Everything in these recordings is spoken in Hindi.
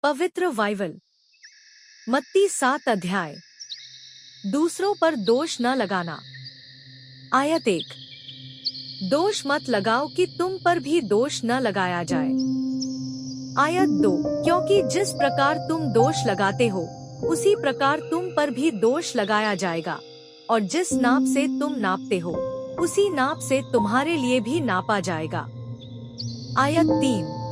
पवित्र बाइबल। मत्ती 7 अध्याय। दूसरों पर दोष न लगाना। आयत 1। दोष मत लगाओ कि तुम पर भी दोष न लगाया जाए। आयत 2। क्योंकि जिस प्रकार तुम दोष लगाते हो उसी प्रकार तुम पर भी दोष लगाया जाएगा, और जिस नाप से तुम नापते हो उसी नाप से तुम्हारे लिए भी नापा जाएगा। आयत 3।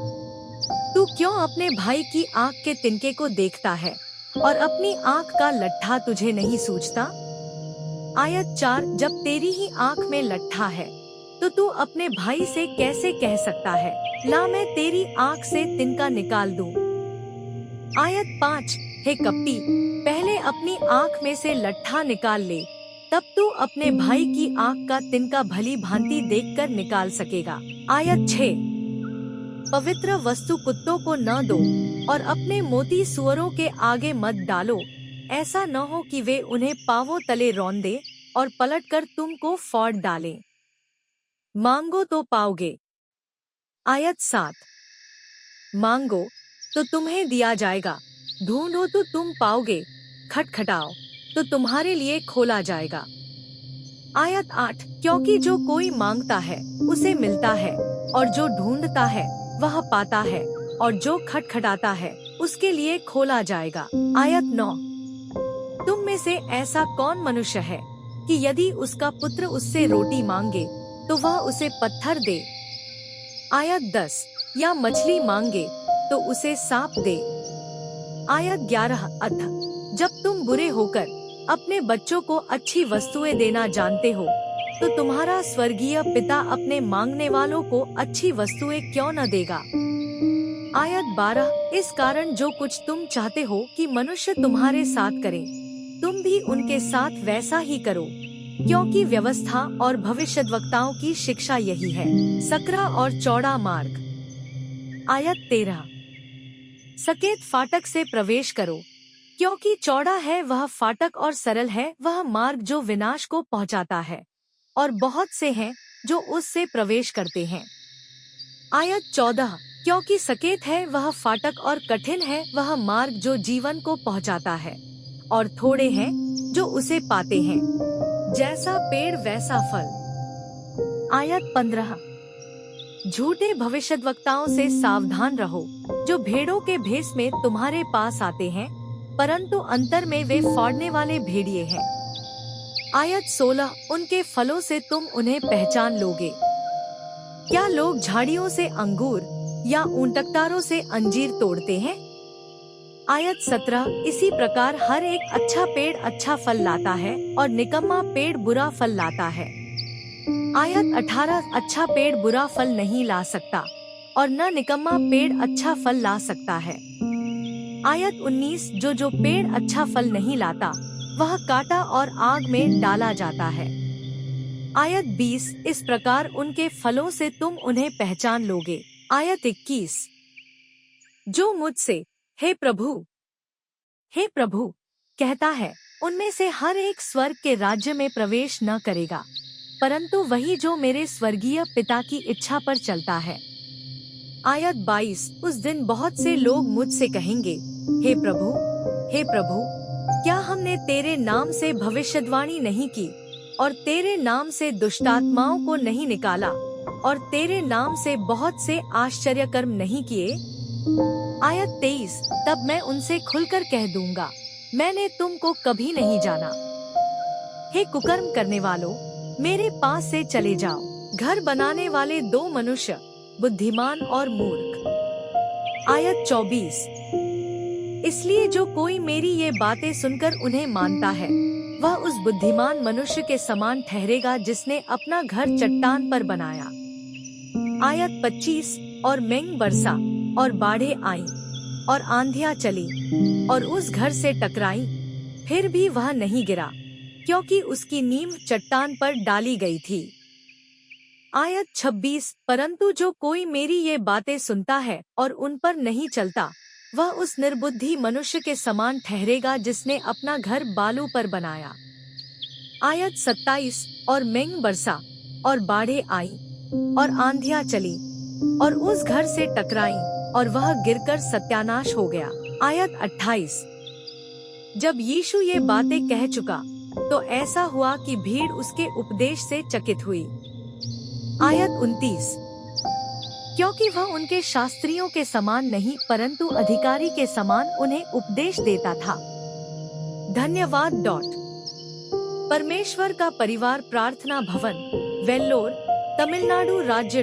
तू क्यों अपने भाई की आँख के तिनके को देखता है और अपनी आँख का लट्ठा तुझे नहीं सूझता? आयत 4। जब तेरी ही आँख में लट्ठा है तो तू अपने भाई से कैसे कह सकता है, ला मैं तेरी आँख से तिनका निकाल दूं? आयत 5। हे कपटी, पहले अपनी आँख में से लट्ठा निकाल ले, तब तू अपने भाई की आँख का तिनका भली भांति देखकर निकाल सकेगा। आयत 6। पवित्र वस्तु कुत्तों को न दो और अपने मोती सुअरों के आगे मत डालो, ऐसा न हो कि वे उन्हें पांवों तले रौंदे और पलटकर तुमको फाड़ डालें। मांगो तो पाओगे। आयत 7। मांगो तो तुम्हें दिया जाएगा, ढूंढो तो तुम पाओगे, खटखटाओ तो तुम्हारे लिए खोला जाएगा। आयत 8। क्योंकि जो कोई मांगता है उसे मिलता है, और जो ढूंढता है वह पाता है, और जो खटखटाता है उसके लिए खोला जाएगा। आयत 9। तुम में से ऐसा कौन मनुष्य है कि यदि उसका पुत्र उससे रोटी मांगे तो वह उसे पत्थर दे? आयत 10। या मछली मांगे तो उसे सांप दे? आयत 11। अतः जब तुम बुरे होकर अपने बच्चों को अच्छी वस्तुएं देना जानते हो तो तुम्हारा स्वर्गीय पिता अपने मांगने वालों को अच्छी वस्तुएं क्यों न देगा? आयत 12। इस कारण जो कुछ तुम चाहते हो कि मनुष्य तुम्हारे साथ करे, तुम भी उनके साथ वैसा ही करो, क्योंकि व्यवस्था और भविष्यद्वक्ताओं की शिक्षा यही है। सकरा और चौड़ा मार्ग। आयत 13। सकेत फाटक से प्रवेश करो, क्योंकि चौड़ा है वह फाटक और सरल है वह मार्ग जो विनाश को पहुंचाता है, और बहुत से हैं जो उससे प्रवेश करते हैं। आयत 14। क्योंकि सकेत है वह फाटक और कठिन है वह मार्ग जो जीवन को पहुंचाता है, और थोड़े हैं जो उसे पाते हैं। जैसा पेड़ वैसा फल। आयत 15। झूठे भविष्यद्वक्ताओं से सावधान रहो, जो भेड़ों के भेष में तुम्हारे पास आते हैं, परंतु अंतर में वे फाड़ने वाले भेड़िए हैं। आयत 16। उनके फलों से तुम उन्हें पहचान लोगे। क्या लोग झाड़ियों से अंगूर या ऊंटकटारों से अंजीर तोड़ते हैं? आयत 17। इसी प्रकार हर एक अच्छा पेड़ अच्छा फल लाता है और निकम्मा पेड़ बुरा फल लाता है। आयत 18। अच्छा पेड़ बुरा फल नहीं ला सकता और न निकम्मा पेड़ अच्छा फल ला सकता है। आयत 19। जो पेड़ अच्छा फल नहीं लाता वह काटा और आग में डाला जाता है। आयत 20। इस प्रकार उनके फलों से तुम उन्हें पहचान लोगे। आयत 21। जो मुझसे हे प्रभु कहता है, उनमें से हर एक स्वर्ग के राज्य में प्रवेश न करेगा, परंतु वही जो मेरे स्वर्गीय पिता की इच्छा पर चलता है। आयत 22। उस दिन बहुत से लोग मुझसे कहेंगे, हे प्रभु, क्या हमने तेरे नाम से भविष्यद्वाणी नहीं की, और तेरे नाम से दुष्टात्माओं को नहीं निकाला, और तेरे नाम से बहुत से आश्चर्य कर्म नहीं किए? आयत 23। तब मैं उनसे खुलकर कह दूंगा, मैंने तुमको कभी नहीं जाना। हे कुकर्म करने वालों, मेरे पास से चले जाओ, घर बनाने वाले दो मनुष्य, बुद्धिमान और मूर्ख। आयत 24। इसलिए जो कोई मेरी ये बातें सुनकर उन्हें मानता है वह उस बुद्धिमान मनुष्य के समान ठहरेगा जिसने अपना घर चट्टान पर बनाया। आयत 25। और मेंग बरसा और बाढ़ें आईं और आंधियां चली और उस घर से टकराई, फिर भी वह नहीं गिरा, क्योंकि उसकी नींव चट्टान पर डाली गई थी। आयत 26। परंतु जो कोई मेरी ये बातें सुनता है और उन पर नहीं चलता वह उस निर्बुद्धि मनुष्य के समान ठहरेगा जिसने अपना घर बालू पर बनाया। आयत 27। और मेंग बरसा और बाढ़ें आईं और आंधियां चली और उस घर से टकराई और वह गिरकर सत्यानाश हो गया। आयत 28। जब यीशु ये बातें कह चुका तो ऐसा हुआ कि भीड़ उसके उपदेश से चकित हुई। आयत 29। क्योंकि वह उनके शास्त्रियों के समान नहीं परंतु अधिकारी के समान उन्हें उपदेश देता था। धन्यवाद। परमेश्वर का परिवार प्रार्थना भवन, वेल्लोर, तमिलनाडु राज्य।